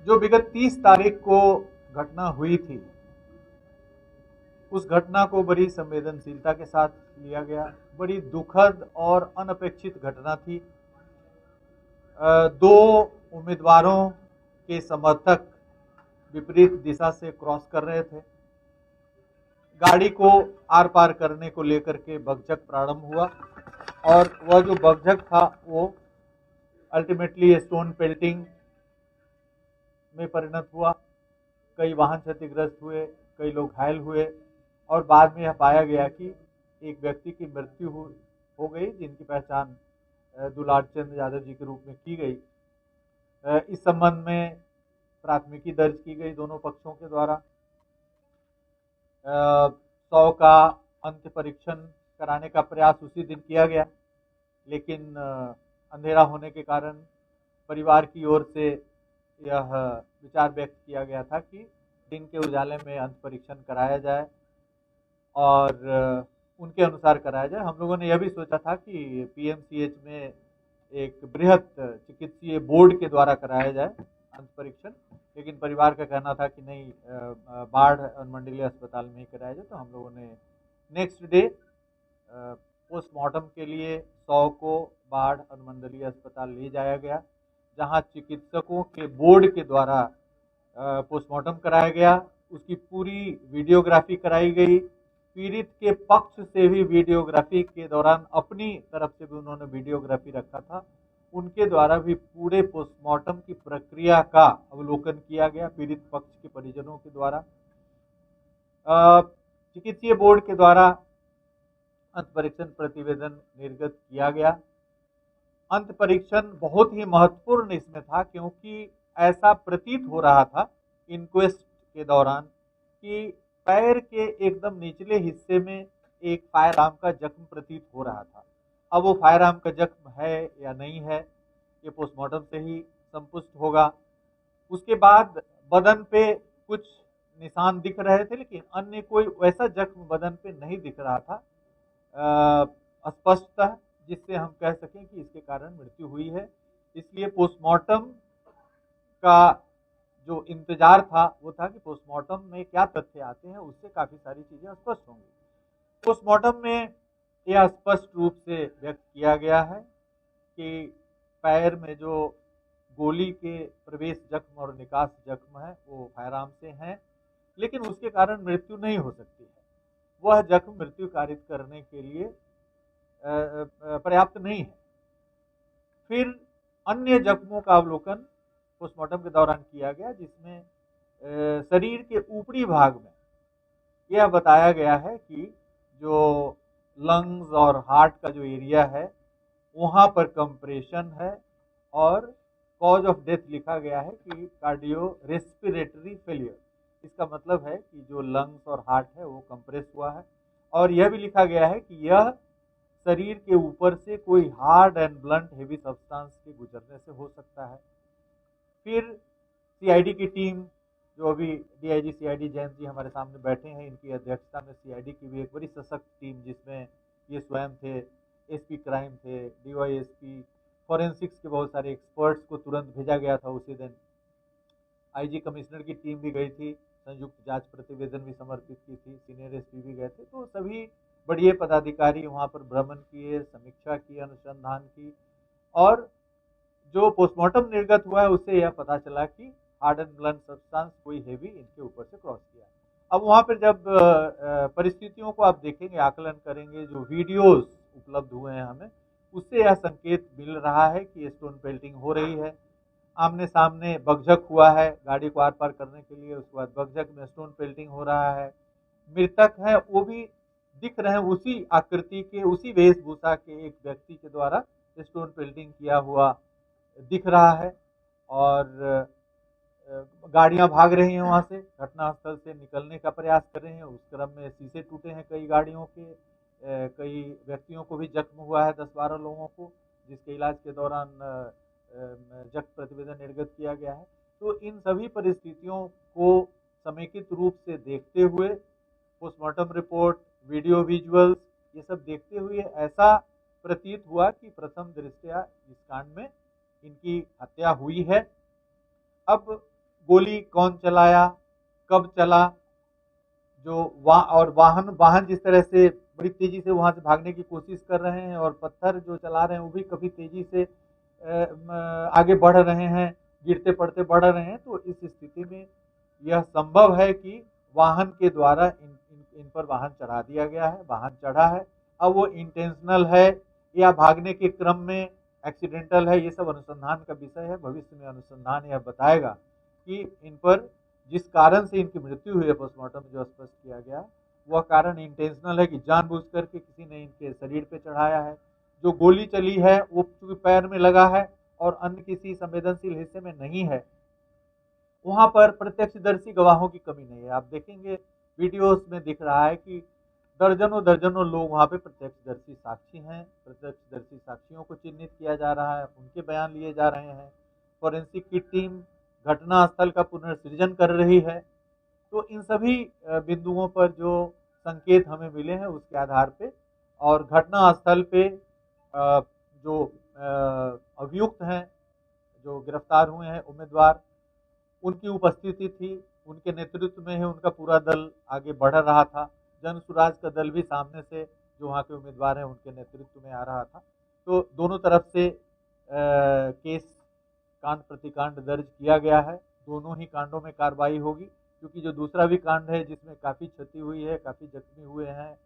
जो विगत 30 तारीख को घटना हुई थी, उस घटना को बड़ी संवेदनशीलता के साथ लिया गया। बड़ी दुखद और अनपेक्षित घटना थी। दो उम्मीदवारों के समर्थक विपरीत दिशा से क्रॉस कर रहे थे। गाड़ी को आर पार करने को लेकर के बकझक प्रारंभ हुआ और वह जो बकझक था वो अल्टीमेटली स्टोन पेल्टिंग में परिणत हुआ। कई वाहन क्षतिग्रस्त हुए, कई लोग घायल हुए और बाद में यह पाया गया कि एक व्यक्ति की मृत्यु हो गई, जिनकी पहचान दुलार चंद यादव जी के रूप में की गई। इस संबंध में प्राथमिकी दर्ज की गई दोनों पक्षों के द्वारा। 100 का अंत्य परीक्षण कराने का प्रयास उसी दिन किया गया, लेकिन अंधेरा होने के कारण परिवार की ओर से यह विचार व्यक्त किया गया था कि दिन के उजाले में अंत परीक्षण कराया जाए और उनके अनुसार कराया जाए। हम लोगों ने यह भी सोचा था कि पीएमसीएच में एक बृहत चिकित्सीय बोर्ड के द्वारा कराया जाए अंत परीक्षण, लेकिन परिवार का कहना था कि नहीं, बाढ़ अनुमंडलीय अस्पताल में ही कराया जाए। तो हम लोगों ने नेक्स्ट डे पोस्टमार्टम के लिए 100 को बाढ़ अनुमंडलीय अस्पताल ले जाया गया, जहां चिकित्सकों के बोर्ड के द्वारा पोस्टमार्टम कराया गया। उसकी पूरी वीडियोग्राफी कराई गई। पीड़ित के पक्ष से भी वीडियोग्राफी के दौरान अपनी तरफ से भी उन्होंने वीडियोग्राफी रखा था। उनके द्वारा भी पूरे पोस्टमार्टम की प्रक्रिया का अवलोकन किया गया पीड़ित पक्ष के परिजनों के द्वारा। चिकित्सीय बोर्ड के द्वारा अंत परीक्षण प्रतिवेदन निर्गत किया गया। अंत परीक्षण बहुत ही महत्वपूर्ण इसमें था, क्योंकि ऐसा प्रतीत हो रहा था इंक्वेस्ट के दौरान कि पैर के एकदम निचले हिस्से में एक फायर आर्म का जख्म प्रतीत हो रहा था। अब वो फायर आर्म का जख्म है या नहीं है, ये पोस्टमार्टम से ही संपुष्ट होगा। उसके बाद बदन पे कुछ निशान दिख रहे थे, लेकिन अन्य कोई वैसा जख्म बदन पे नहीं दिख रहा था स्पष्टतः, जिससे हम कह सकें कि इसके कारण मृत्यु हुई है। इसलिए पोस्टमार्टम का जो इंतजार था वो था कि पोस्टमार्टम में क्या तथ्य आते हैं, उससे काफी सारी चीजें स्पष्ट होंगी। पोस्टमार्टम में यह स्पष्ट रूप से व्यक्त किया गया है कि पैर में जो गोली के प्रवेश जख्म और निकास जख्म है वो फायर आर्म से हैं, लेकिन उसके कारण मृत्यु नहीं हो सकती है। वह जख्म मृत्यु कारित करने के लिए पर्याप्त नहीं है। फिर अन्य जख्मों का अवलोकन पोस्टमार्टम के दौरान किया गया, जिसमें शरीर के ऊपरी भाग में यह बताया गया है कि जो लंग्स और हार्ट का जो एरिया है वहाँ पर कंप्रेशन है और कॉज ऑफ डेथ लिखा गया है कि कार्डियो रेस्पिरेटरी फेलियर। इसका मतलब है कि जो लंग्स और हार्ट है वो कंप्रेस हुआ है। और यह भी लिखा गया है कि यह शरीर के ऊपर से कोई hard and blunt heavy substance के गुजरने से हो सकता है। फिर सीआईडी की टीम, जो अभी डीआईजी सीआईडी जैन जी हमारे सामने बैठे हैं, इनकी अध्यक्षता में सीआईडी की भी एक बड़ी सशक्त टीम, जिसमें ये स्वयं थे, एसपी क्राइम थे, डीवाईएसपी, फॉरेंसिक्स के बहुत सारे एक्सपर्ट्स को तुरंत भेजा गया था उसी दिन। आईजी कमिश्नर की टीम भी गई थी, संयुक्त जांच प्रतिवेदन भी समर्पित की थी, सीनियर एसपी भी गए थे। तो सभी बड़े पदाधिकारी वहाँ पर भ्रमण किए, समीक्षा की, अनुसंधान की, और जो पोस्टमार्टम निर्गत हुआ है उससे यह पता चला कि हार्ड एंड ब्लंट सब्सटेंस कोई हेवी इनके ऊपर से क्रॉस किया। अब वहाँ पर जब परिस्थितियों को आप देखेंगे, आकलन करेंगे, जो वीडियोस उपलब्ध हुए हैं हमें, उससे यह संकेत मिल रहा है कि स्टोन पेल्टिंग हो रही है। आमने सामने बकझक हुआ है गाड़ी को आर पार करने के लिए, उसके बाद बकझक में स्टोन पेल्टिंग हो रहा है। मृतक है वो भी दिख रहे हैं उसी आकृति के, उसी वेशभूषा के एक व्यक्ति के द्वारा स्टोन पेल्टिंग किया हुआ दिख रहा है। और गाड़ियां भाग रही हैं वहां से, घटनास्थल से निकलने का प्रयास कर रहे हैं। उस क्रम में शीशे टूटे हैं कई गाड़ियों के, कई व्यक्तियों को भी जख्म हुआ है, 10-12 लोगों को, जिसके इलाज के दौरान जख्म प्रतिवेदन निर्गत किया गया है। तो इन सभी परिस्थितियों को समेकित रूप से देखते हुए पोस्टमार्टम रिपोर्ट, वीडियो विजुअल्स, ये सब देखते हुए ऐसा प्रतीत हुआ कि प्रथम दृष्टया इस कांड में इनकी हत्या हुई है। अब गोली कौन चलाया, कब चला, जो वाहन जिस तरह से बड़ी तेजी से वहां से भागने की कोशिश कर रहे हैं और पत्थर जो चला रहे हैं वो भी कभी तेजी से आगे बढ़ रहे हैं, गिरते पड़ते बढ़ रहे हैं। तो इस स्थिति में यह संभव है कि वाहन के द्वारा इन पर वाहन चढ़ा दिया गया है, वाहन चढ़ा है। अब वो इंटेंशनल है या भागने के क्रम में एक्सीडेंटल है, ये सब अनुसंधान का विषय है। भविष्य में अनुसंधान यह बताएगा कि इन पर जिस कारण से इनकी मृत्यु हुई है पोस्टमार्टम में जो स्पष्ट किया गया वह कारण इंटेंशनल है कि जानबूझ करके किसी ने इनके शरीर पे चढ़ाया है। जो गोली चली है वो चूंकि पैर में लगा है और अन्य किसी संवेदनशील हिस्से में नहीं है, वहां पर प्रत्यक्षदर्शी गवाहों की कमी नहीं है। आप देखेंगे वीडियोस में दिख रहा है कि दर्जनों दर्जनों लोग वहां पे प्रत्यक्षदर्शी साक्षी हैं। प्रत्यक्षदर्शी साक्षियों को चिन्हित किया जा रहा है, उनके बयान लिए जा रहे हैं। फॉरेंसिक की टीम घटना स्थल का पुनर्सृजन कर रही है। तो इन सभी बिंदुओं पर जो संकेत हमें मिले हैं उसके आधार पे और घटना स्थल पे जो अभियुक्त हैं, जो गिरफ्तार हुए हैं उम्मीदवार, उनकी उपस्थिति थी, उनके नेतृत्व में है उनका पूरा दल आगे बढ़ रहा था। जन सुराज का दल भी सामने से जो वहाँ के उम्मीदवार हैं उनके नेतृत्व में आ रहा था। तो दोनों तरफ से केस कांड प्रतिकांड दर्ज किया गया है। दोनों ही कांडों में कार्रवाई होगी, क्योंकि जो दूसरा भी कांड है जिसमें काफ़ी क्षति हुई है, काफ़ी जख्मी हुए हैं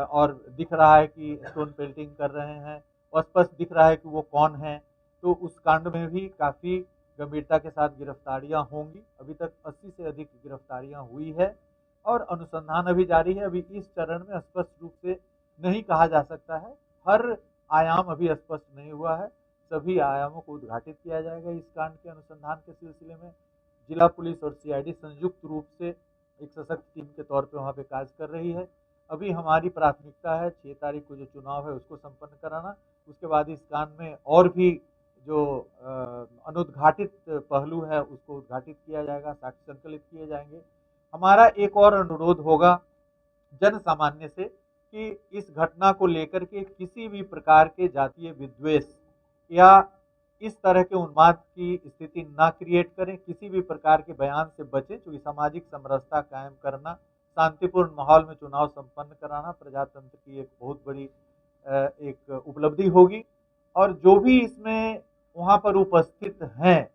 और दिख रहा है कि स्टोन पेल्टिंग कर रहे हैं, स्पष्ट दिख रहा है कि वो कौन है। तो उस कांड में भी काफ़ी गंभीरता के साथ गिरफ्तारियां होंगी। अभी तक 80 से अधिक गिरफ्तारियां हुई है और अनुसंधान अभी जारी है। अभी इस चरण में स्पष्ट रूप से नहीं कहा जा सकता है, हर आयाम अभी स्पष्ट नहीं हुआ है। सभी आयामों को उद्घाटित किया जाएगा इस कांड के अनुसंधान के सिलसिले में। जिला पुलिस और सीआईडी संयुक्त रूप से एक सशक्त टीम के तौर पे वहाँ पे कार्य कर रही है। अभी हमारी प्राथमिकता है 6 तारीख को जो चुनाव है उसको संपन्न कराना। उसके बाद इस कांड में और भी जो अनुद्घाटित पहलू है उसको उद्घाटित किया जाएगा, साक्ष्य संकलित किए जाएंगे। हमारा एक और अनुरोध होगा जन सामान्य से कि इस घटना को लेकर के किसी भी प्रकार के जातीय विद्वेष या इस तरह के उन्माद की स्थिति ना क्रिएट करें, किसी भी प्रकार के बयान से बचें। क्योंकि सामाजिक समरसता कायम करना, शांतिपूर्ण माहौल में चुनाव संपन्न कराना प्रजातंत्र की एक बहुत बड़ी एक उपलब्धि होगी। और जो भी इसमें वहाँ पर उपस्थित हैं,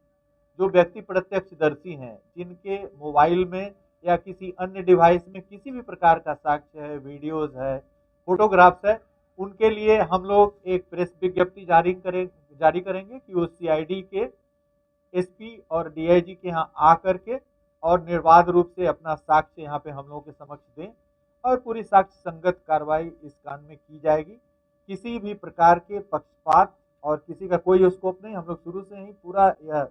जो व्यक्ति प्रत्यक्षदर्शी हैं, जिनके मोबाइल में या किसी अन्य डिवाइस में किसी भी प्रकार का साक्ष्य है, वीडियोज है, फोटोग्राफ्स है, उनके लिए हम लोग एक प्रेस विज्ञप्ति जारी करेंगे कि वो सीआईडी के एसपी और डीआईजी के यहाँ आकर के और निर्बाध रूप से अपना साक्ष्य यहाँ पे हम लोगों के समक्ष दें और पूरी साक्ष्य संगत कार्रवाई इस कांड में की जाएगी। किसी भी प्रकार के पक्षपात और किसी का कोई स्कोप नहीं। हम लोग शुरू से ही पूरा यह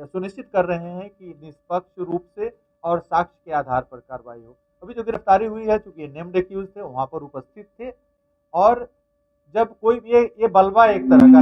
सुनिश्चित कर रहे हैं कि निष्पक्ष रूप से और साक्ष्य के आधार पर कार्रवाई हो। अभी जो गिरफ्तारी हुई है, चूंकि नेम्ड एक्यूज थे, वहां पर उपस्थित थे और जब कोई ये बलवा एक तरह का